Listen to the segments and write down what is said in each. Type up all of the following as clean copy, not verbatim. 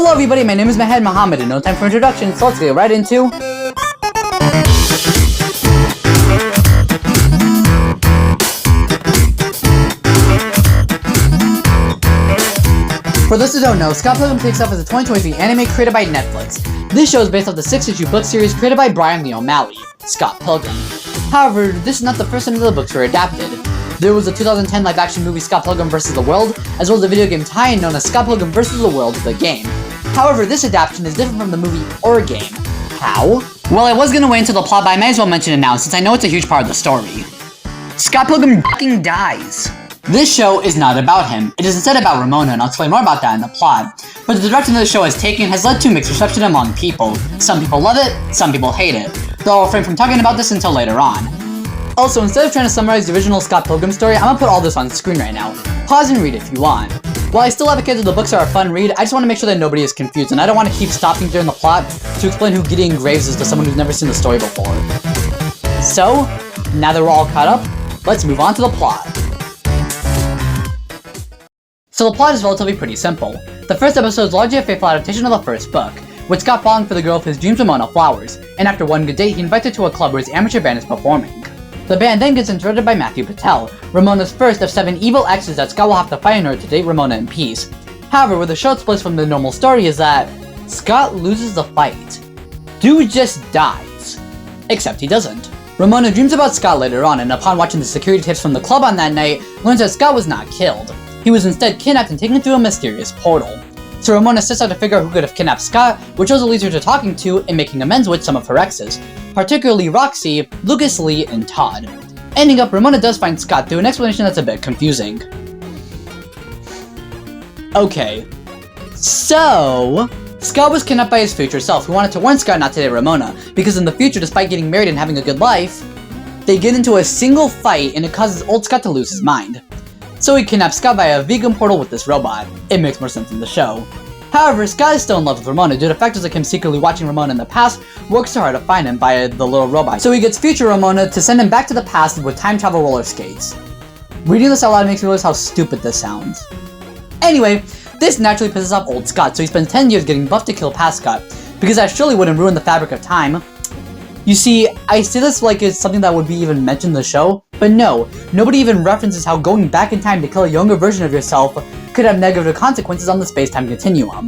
Hello everybody, my name is Maher Muhammad, and no time for introductions, so let's get right into... For those who don't know, Scott Pilgrim takes off as a 2023 anime created by Netflix. This show is based off the 6-issue book series created by Brian Lee O'Malley, Scott Pilgrim. However, this is not the first time the books were adapted. There was a 2010 live-action movie Scott Pilgrim vs. the World, as well as a video game tie-in known as Scott Pilgrim vs. the World, the game. However, this adaptation is different from the movie or game. How? Well, I was gonna wait until the plot, but I may as well mention it now since I know it's a huge part of the story. Scott Pilgrim fucking dies. This show is not about him. It is instead about Ramona, and I'll explain more about that in the plot. But the direction the show has taken has led to mixed reception among people. Some people love it, some people hate it. Though I'll refrain from talking about this until later on. Also, instead of trying to summarize the original Scott Pilgrim story, I'm gonna put all this on screen right now. Pause and read if you want. While I still advocate that the books are a fun read, I just want to make sure that nobody is confused, and I don't want to keep stopping during the plot to explain who Gideon Graves is to someone who's never seen the story before. So, now that we're all caught up, let's move on to the plot. So the plot is relatively pretty simple. The first episode is largely a faithful adaptation of the first book, with Scott falling for the girl of his dreams, Ramona Flowers, and after one good date, he invites her to a club where his amateur band is performing. The band then gets interrupted by Matthew Patel, Ramona's first of 7 evil exes that Scott will have to fight in order to date Ramona in peace. However, where the show splits from the normal story is that Scott loses the fight. Dude just dies. Except he doesn't. Ramona dreams about Scott later on, and upon watching the security tapes from the club on that night, learns that Scott was not killed. He was instead kidnapped and taken through a mysterious portal. So Ramona sets out to figure out who could have kidnapped Scott, which also leads her to talking to and making amends with some of her exes, particularly Roxy, Lucas Lee, and Todd. Ending up, Ramona does find Scott through an explanation that's a bit confusing. Okay, so Scott was kidnapped by his future self, who wanted to warn Scott not to date Ramona, because in the future, despite getting married and having a good life, they get into a single fight and it causes old Scott to lose his mind. So he kidnaps Scott via a vegan portal with this robot. It makes more sense in the show. However, Scott is still in love with Ramona due to factors like him secretly watching Ramona in the past works so hard to find him via the little robot. So he gets future Ramona to send him back to the past with time travel roller skates. Reading this out loud makes me realize how stupid this sounds. Anyway, this naturally pisses off old Scott, so he spends 10 years getting buffed to kill past Scott, because that surely wouldn't ruin the fabric of time. You see, I say this like it's something that would be even mentioned in the show, but no, nobody even references how going back in time to kill a younger version of yourself could have negative consequences on the space-time continuum.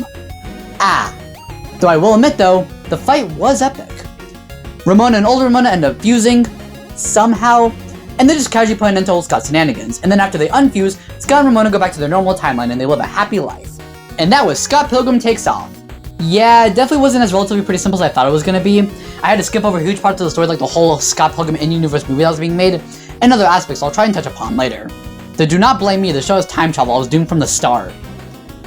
Though I will admit though, the fight was epic. Ramona and older Ramona end up fusing, somehow, and they just casually put an end to old Scott's shenanigans, and then after they unfuse, Scott and Ramona go back to their normal timeline and they live a happy life. And that was Scott Pilgrim Takes Off. Yeah, it definitely wasn't as relatively pretty simple as I thought it was gonna be. I had to skip over huge parts of the story like the whole Scott Pilgrim in-universe movie that was being made, and other aspects I'll try and touch upon later. So do not blame me, the show is time travel, I was doomed from the start.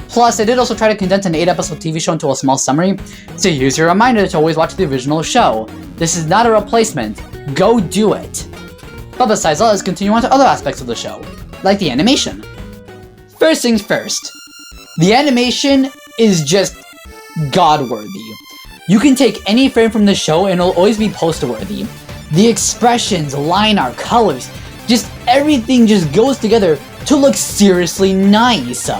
Plus, I did also try to condense an 8-episode TV show into a small summary, so here's your reminder to always watch the original show. This is not a replacement, go do it! But besides all, let's continue on to other aspects of the show, like the animation. First things first, the animation is just God-worthy. You can take any frame from the show and it'll always be poster-worthy. The expressions, line art, colors, just everything just goes together to look seriously nice.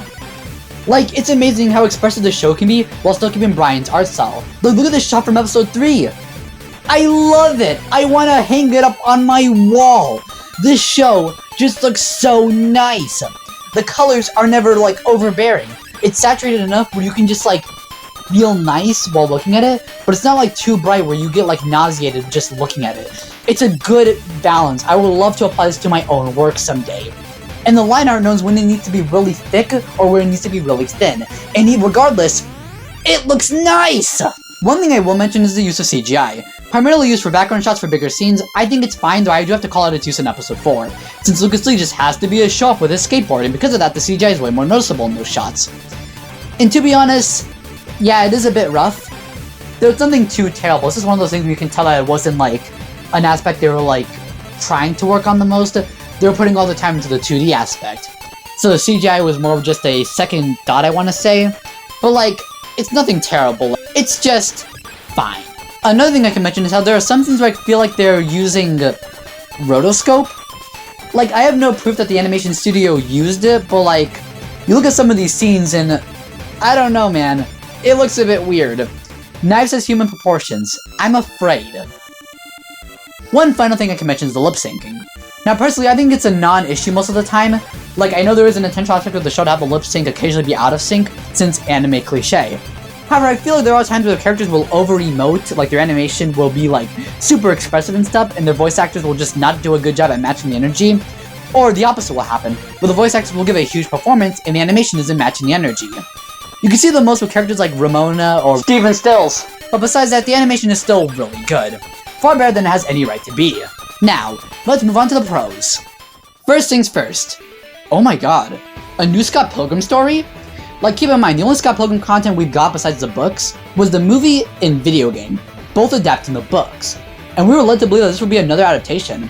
Like, it's amazing how expressive the show can be while still keeping Brian's art style. Look at this shot from episode 3. I love it! I want to hang it up on my wall. This show just looks so nice. The colors are never, like, overbearing. It's saturated enough where you can just, like, feel nice while looking at it, but it's not like too bright where you get like nauseated just looking at it. It's a good balance. I would love to apply this to my own work someday. And the line art knows when it needs to be really thick or where it needs to be really thin. And regardless, it looks nice! One thing I will mention is the use of CGI. Primarily used for background shots for bigger scenes, I think it's fine, though I do have to call out its use in episode 4, since Lucas Lee just has to be a show-off with his skateboard, and because of that, the CGI is way more noticeable in those shots. And to be honest, yeah, it is a bit rough. There's nothing too terrible. This is one of those things where you can tell that it wasn't like an aspect they were like trying to work on the most. They were putting all the time into the 2D aspect. So the CGI was more of just a second thought, I want to say. But like, it's nothing terrible. It's just fine. Another thing I can mention is how there are some scenes where I feel like they're using rotoscope. Like, I have no proof that the animation studio used it, but like, you look at some of these scenes and I don't know, man. It looks a bit weird. Knives has human proportions. I'm afraid. One final thing I can mention is the lip syncing. Now personally, I think it's a non-issue most of the time. Like, I know there is an intentional aspect of the show to have the lip sync occasionally be out of sync, since anime cliche. However, I feel like there are times where the characters will over-emote, like their animation will be like super expressive and stuff, and their voice actors will just not do a good job at matching the energy. Or the opposite will happen, where the voice actors will give a huge performance and the animation isn't matching the energy. You can see the most with characters like Ramona or Steven Stills, but besides that, the animation is still really good. Far better than it has any right to be. Now, let's move on to the pros. First things first. Oh my god, a new Scott Pilgrim story? Like, keep in mind, the only Scott Pilgrim content we've got besides the books was the movie and video game, both adapting the books. And we were led to believe that this would be another adaptation.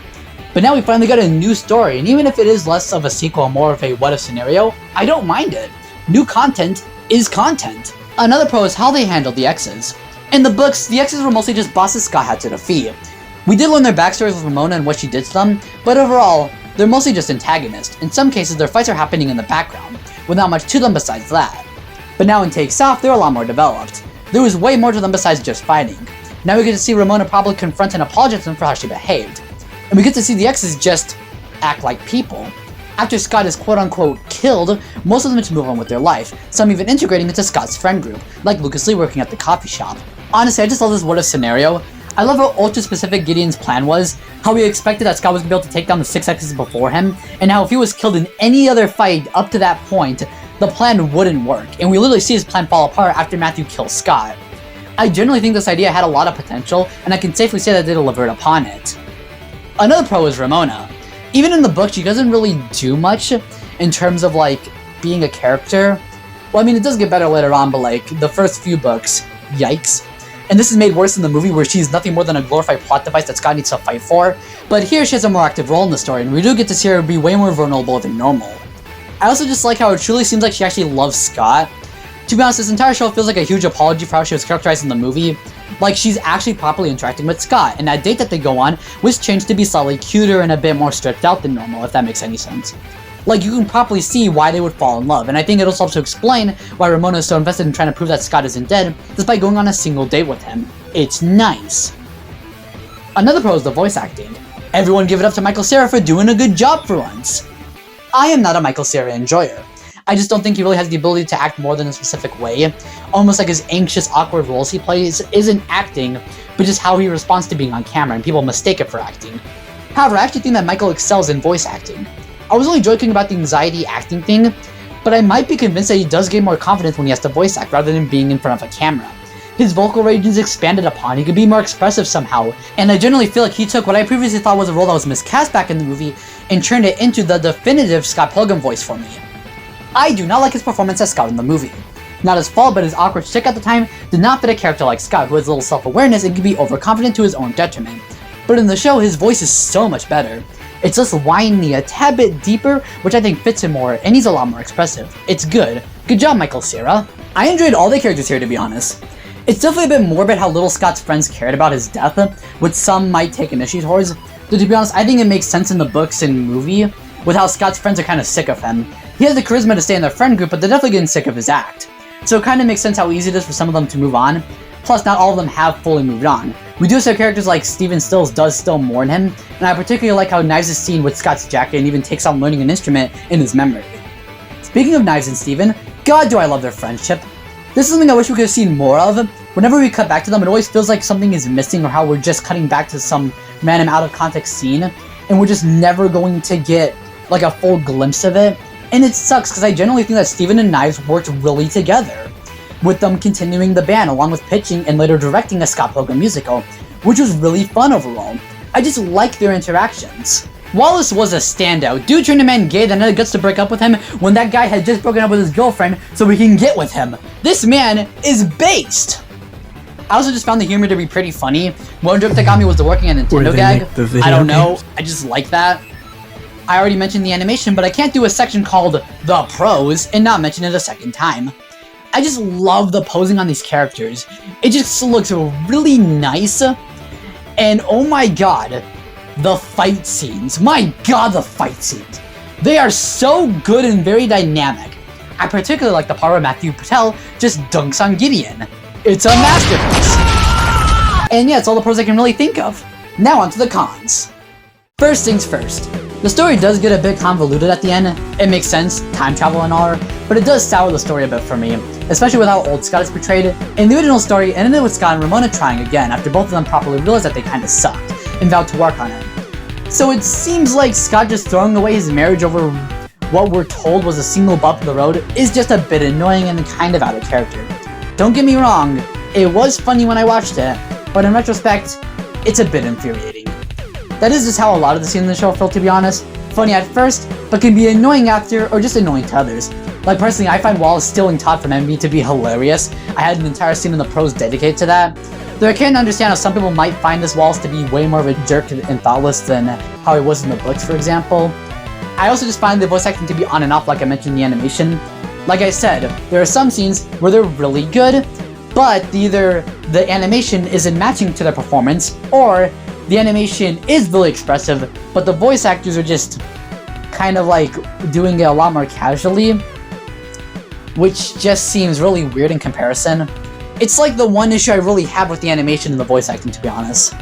But now we finally got a new story, and even if it is less of a sequel and more of a what-if scenario, I don't mind it. New content is content. Another pro is how they handled the exes. In the books, the exes were mostly just bosses Scott had to defeat. We did learn their backstories with Ramona and what she did to them, but overall, they're mostly just antagonists. In some cases, their fights are happening in the background, with not much to them besides that. But now in Takes Off, they're a lot more developed. There was way more to them besides just fighting. Now we get to see Ramona probably confront and apologize to them for how she behaved. And we get to see the exes just act like people. After Scott is quote-unquote killed, most of them just move on with their life, some even integrating into Scott's friend group, like Lucas Lee working at the coffee shop. Honestly, I just love this what-if scenario. I love how ultra-specific Gideon's plan was, how we expected that Scott was going to be able to take down the 6 exes before him, and how if he was killed in any other fight up to that point, the plan wouldn't work, and we literally see his plan fall apart after Matthew kills Scott. I generally think this idea had a lot of potential, and I can safely say that they delivered upon it. Another pro is Ramona. Even in the book, she doesn't really do much in terms of, like, being a character. Well, I mean, it does get better later on, but, like, the first few books, yikes. And this is made worse in the movie where she's nothing more than a glorified plot device that Scott needs to fight for. But here she has a more active role in the story, and we do get to see her be way more vulnerable than normal. I also just like how it truly seems like she actually loves Scott. To be honest, this entire show feels like a huge apology for how she was characterized in the movie. Like, she's actually properly interacting with Scott, and that date that they go on was changed to be slightly cuter and a bit more stretched out than normal, if that makes any sense. Like, you can properly see why they would fall in love, and I think it also helps to explain why Ramona is so invested in trying to prove that Scott isn't dead, despite going on a single date with him. It's nice. Another pro is the voice acting. Everyone give it up to Michael Cera for doing a good job for once. I am not a Michael Cera enjoyer. I just don't think he really has the ability to act more than a specific way. Almost like his anxious, awkward roles he plays isn't acting, but just how he responds to being on camera, and people mistake it for acting. However, I actually think that Michael excels in voice acting. I was only joking about the anxiety acting thing, but I might be convinced that he does gain more confidence when he has to voice act rather than being in front of a camera. His vocal range is expanded upon, he could be more expressive somehow, and I generally feel like he took what I previously thought was a role that was miscast back in the movie and turned it into the definitive Scott Pilgrim voice for me. I do not like his performance as Scott in the movie. Not his fault, but his awkward shtick at the time did not fit a character like Scott, who has little self-awareness and can be overconfident to his own detriment. But in the show, his voice is so much better. It's less whiny, a tad bit deeper, which I think fits him more, and he's a lot more expressive. It's good. Good job, Michael Cera. I enjoyed all the characters here, to be honest. It's definitely a bit morbid how little Scott's friends cared about his death, which some might take an issue towards. Though to be honest, I think it makes sense in the books and movie, with how Scott's friends are kind of sick of him. He has the charisma to stay in their friend group, but they're definitely getting sick of his act. So it kind of makes sense how easy it is for some of them to move on. Plus, not all of them have fully moved on. We do have characters like Steven Stills does still mourn him, and I particularly like how Knives is seen with Scott's jacket and even takes on learning an instrument in his memory. Speaking of Knives and Steven, God do I love their friendship. This is something I wish we could have seen more of. Whenever we cut back to them, it always feels like something is missing or how we're just cutting back to some random out of context scene, and we're just never going to get like a full glimpse of it. And it sucks because I generally think that Steven and Knives worked really together, with them continuing the band along with pitching and later directing a Scott Pilgrim musical, which was really fun overall. I just like their interactions. Wallace was a standout. Dude turned a man gay that had guts to break up with him when that guy had just broken up with his girlfriend so he can get with him. This man is based. I also just found the humor to be pretty funny. One joke that got me was the working at Nintendo gag. I don't know, I just like that. I already mentioned the animation, but I can't do a section called The Pros and not mention it a second time. I just love the posing on these characters. It just looks really nice. And oh my god, the fight scenes. My god, the fight scenes. They are so good and very dynamic. I particularly like the part where Matthew Patel just dunks on Gideon. It's a masterpiece! And yeah, it's all the pros I can really think of. Now onto the cons. First things first. The story does get a bit convoluted at the end. It makes sense, time travel and all, but it does sour the story a bit for me, especially with how old Scott is portrayed. In the original story, it ended with Scott and Ramona trying again after both of them properly realized that they kinda sucked and vowed to work on it. So it seems like Scott just throwing away his marriage over what we're told was a single bump in the road is just a bit annoying and kind of out of character. Don't get me wrong, it was funny when I watched it, but in retrospect, it's a bit infuriating. That is just how a lot of the scenes in the show feel, to be honest. Funny at first, but can be annoying after, or just annoying to others. Like personally, I find Wallace stealing Todd from MB to be hilarious. I had an entire scene in the pros dedicated to that. Though I can understand how some people might find this Wallace to be way more of a jerk and thoughtless than how he was in the books, for example. I also just find the voice acting to be on and off, like I mentioned in the animation. Like I said, there are some scenes where they're really good, but either the animation isn't matching to their performance, or the animation is really expressive, but the voice actors are just kind of like doing it a lot more casually, which just seems really weird in comparison. It's like the one issue I really have with the animation and the voice acting, to be honest.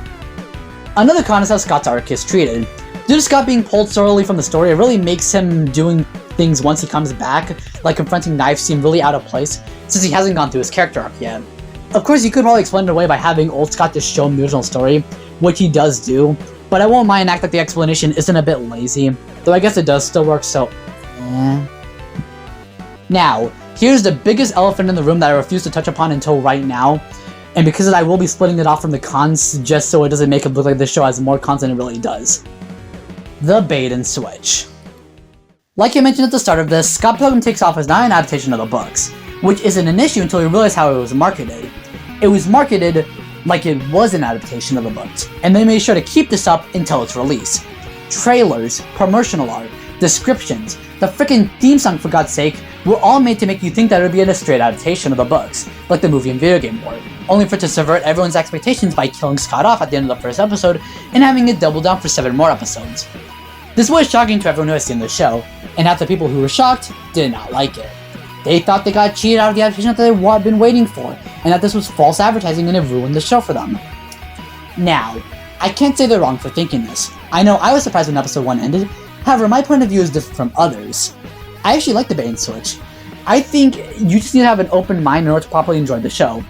Another con is how Scott's arc is treated. Due to Scott being pulled so early from the story, it really makes him doing things once he comes back, like confronting knives, seem really out of place, since he hasn't gone through his character arc yet. Of course, you could probably explain it away by having old Scott just show him the original story, which he does do, but I won't mind act like the explanation isn't a bit lazy, though I guess it does still work, so Now, here's the biggest elephant in the room that I refuse to touch upon until right now, and because of that, I will be splitting it off from the cons just so it doesn't make it look like this show has more cons than it really does. The bait and switch. Like I mentioned at the start of this, Scott Pilgrim Takes Off is not an adaptation of the books, which isn't an issue until you realize how it was marketed. It was marketed like it was an adaptation of the books, and they made sure to keep this up until its release. Trailers, promotional art, descriptions, the frickin' theme song for God's sake, were all made to make you think that it would be a straight adaptation of the books, like the movie and video game war, only for it to subvert everyone's expectations by killing Scott off at the end of the first episode and having it double down for 7 more episodes. This was shocking to everyone who has seen the show, and half the people who were shocked did not like it. They thought they got cheated out of the adaptation that they had been waiting for, and that this was false advertising and it ruined the show for them. Now, I can't say they're wrong for thinking this. I know I was surprised when episode 1 ended, however my point of view is different from others. I actually like the bait and switch. I think you just need to have an open mind in order to properly enjoy the show.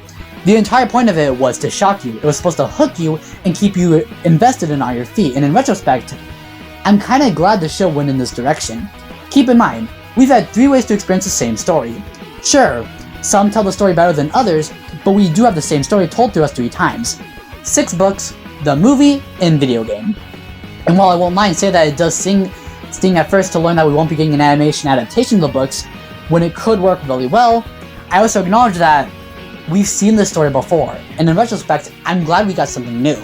The entire point of it was to shock you. It was supposed to hook you and keep you invested and on your feet, and in retrospect, I'm kinda glad the show went in this direction. Keep in mind, we've had 3 ways to experience the same story. Sure, some tell the story better than others, but we do have the same story told to us 3 times. 6 books, the movie, and video game. And while I won't mind saying that it does sting at first to learn that we won't be getting an animation adaptation of the books, when it could work really well, I also acknowledge that we've seen this story before, and in retrospect, I'm glad we got something new.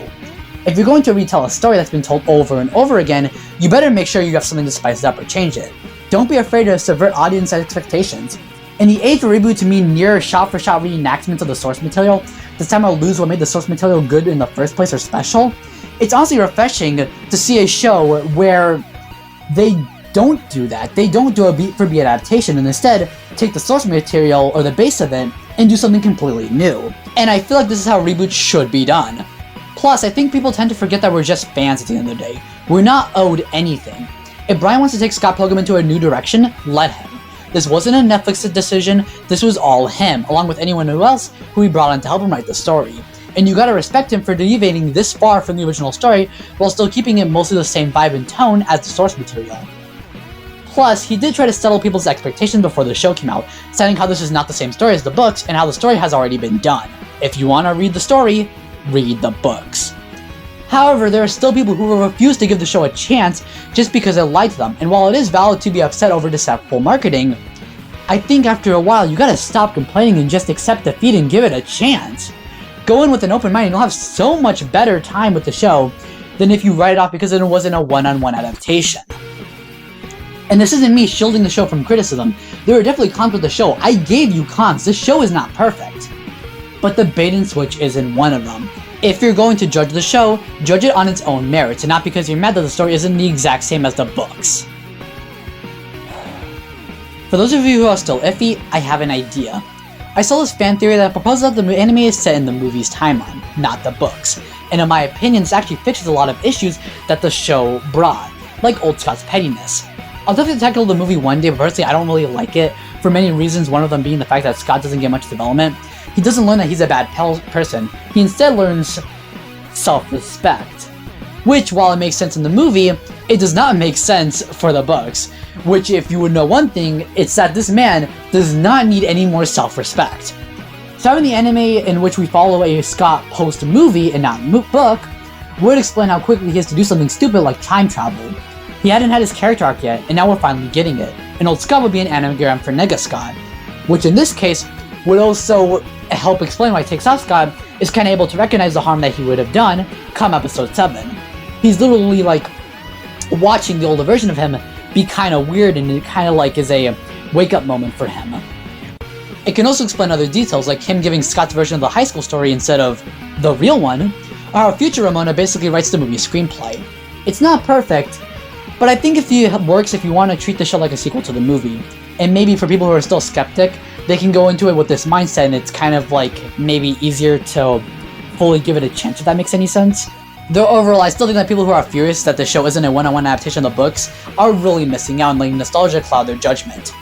If you're going to retell a story that's been told over and over again, you better make sure you have something to spice it up or change it. Don't be afraid to subvert audience expectations. In the age of Reboot to mean near shot-for-shot reenactments of the source material, this time I'll lose what made the source material good in the first place or special. It's honestly refreshing to see a show where they don't do that. They don't do a beat-for-beat adaptation and instead take the source material or the base of it and do something completely new. And I feel like this is how reboots should be done. Plus, I think people tend to forget that we're just fans at the end of the day. We're not owed anything. If Brian wants to take Scott Pilgrim into a new direction, let him. This wasn't a Netflix decision, this was all him, along with anyone else who he brought on to help him write the story. And you gotta respect him for deviating this far from the original story, while still keeping it mostly the same vibe and tone as the source material. Plus, he did try to settle people's expectations before the show came out, saying how this is not the same story as the books, and how the story has already been done. If you wanna read the story, read the books. However, there are still people who will refuse to give the show a chance just because it lied to them, and while it is valid to be upset over deceitful marketing, I think after a while you gotta stop complaining and just accept defeat and give it a chance. Go in with an open mind and you'll have so much better time with the show than if you write it off because it wasn't a one-on-one adaptation. And this isn't me shielding the show from criticism. There are definitely cons with the show. I gave you cons. This show is not perfect. But the bait and switch isn't one of them. If you're going to judge the show, judge it on its own merits, and not because you're mad that the story isn't the exact same as the books. For those of you who are still iffy, I have an idea. I saw this fan theory that proposes that the anime is set in the movie's timeline, not the books, and in my opinion this actually fixes a lot of issues that the show brought, like old Scott's pettiness. I'll definitely tackle the movie one day, but personally I don't really like it, for many reasons, one of them being the fact that Scott doesn't get much development. He doesn't learn that he's a bad person, he instead learns self-respect. Which, while it makes sense in the movie, it does not make sense for the books. Which, if you would know one thing, it's that this man does not need any more self-respect. So having the anime in which we follow a Scott post-movie and not book would explain how quickly he has to do something stupid like time travel. He hadn't had his character arc yet, and now we're finally getting it. And old Scott would be an anagram for Nega Scott, which in this case would also help explain why Take Off Scott is kind of able to recognize the harm that he would have done come episode 7. He's literally like watching the older version of him be kind of weird, and it kind of like is a wake-up moment for him. It can also explain other details, like him giving Scott's version of the high school story instead of the real one, or how future Ramona basically writes the movie screenplay. It's not perfect, but I think it works if you want to treat the show like a sequel to the movie. And maybe for people who are still skeptic, they can go into it with this mindset, and it's kind of like maybe easier to fully give it a chance, if that makes any sense. Though overall, I still think that people who are furious that the show isn't a one-on-one adaptation of the books are really missing out and letting nostalgia cloud their judgment.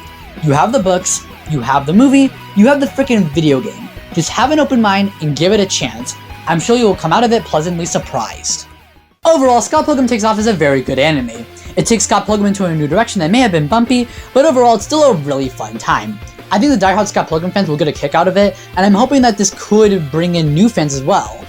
You have the books, you have the movie, you have the freaking video game. Just have an open mind and give it a chance. I'm sure you will come out of it pleasantly surprised. Overall, Scott Pilgrim Takes Off is a very good anime. It takes Scott Pilgrim into a new direction that may have been bumpy, but overall it's still a really fun time. I think the diehard Scott Pilgrim fans will get a kick out of it, and I'm hoping that this could bring in new fans as well.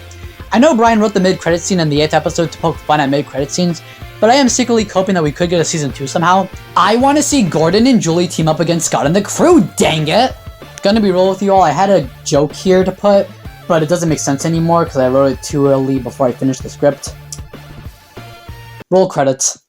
I know Brian wrote the mid-credit scene in the 8th episode to poke fun at mid-credit scenes, but I am secretly hoping that we could get a season 2 somehow. I want to see Gordon and Julie team up against Scott and the crew, dang it! Gonna be real with you all, I had a joke here to put, but it doesn't make sense anymore because I wrote it too early before I finished the script. Roll credits.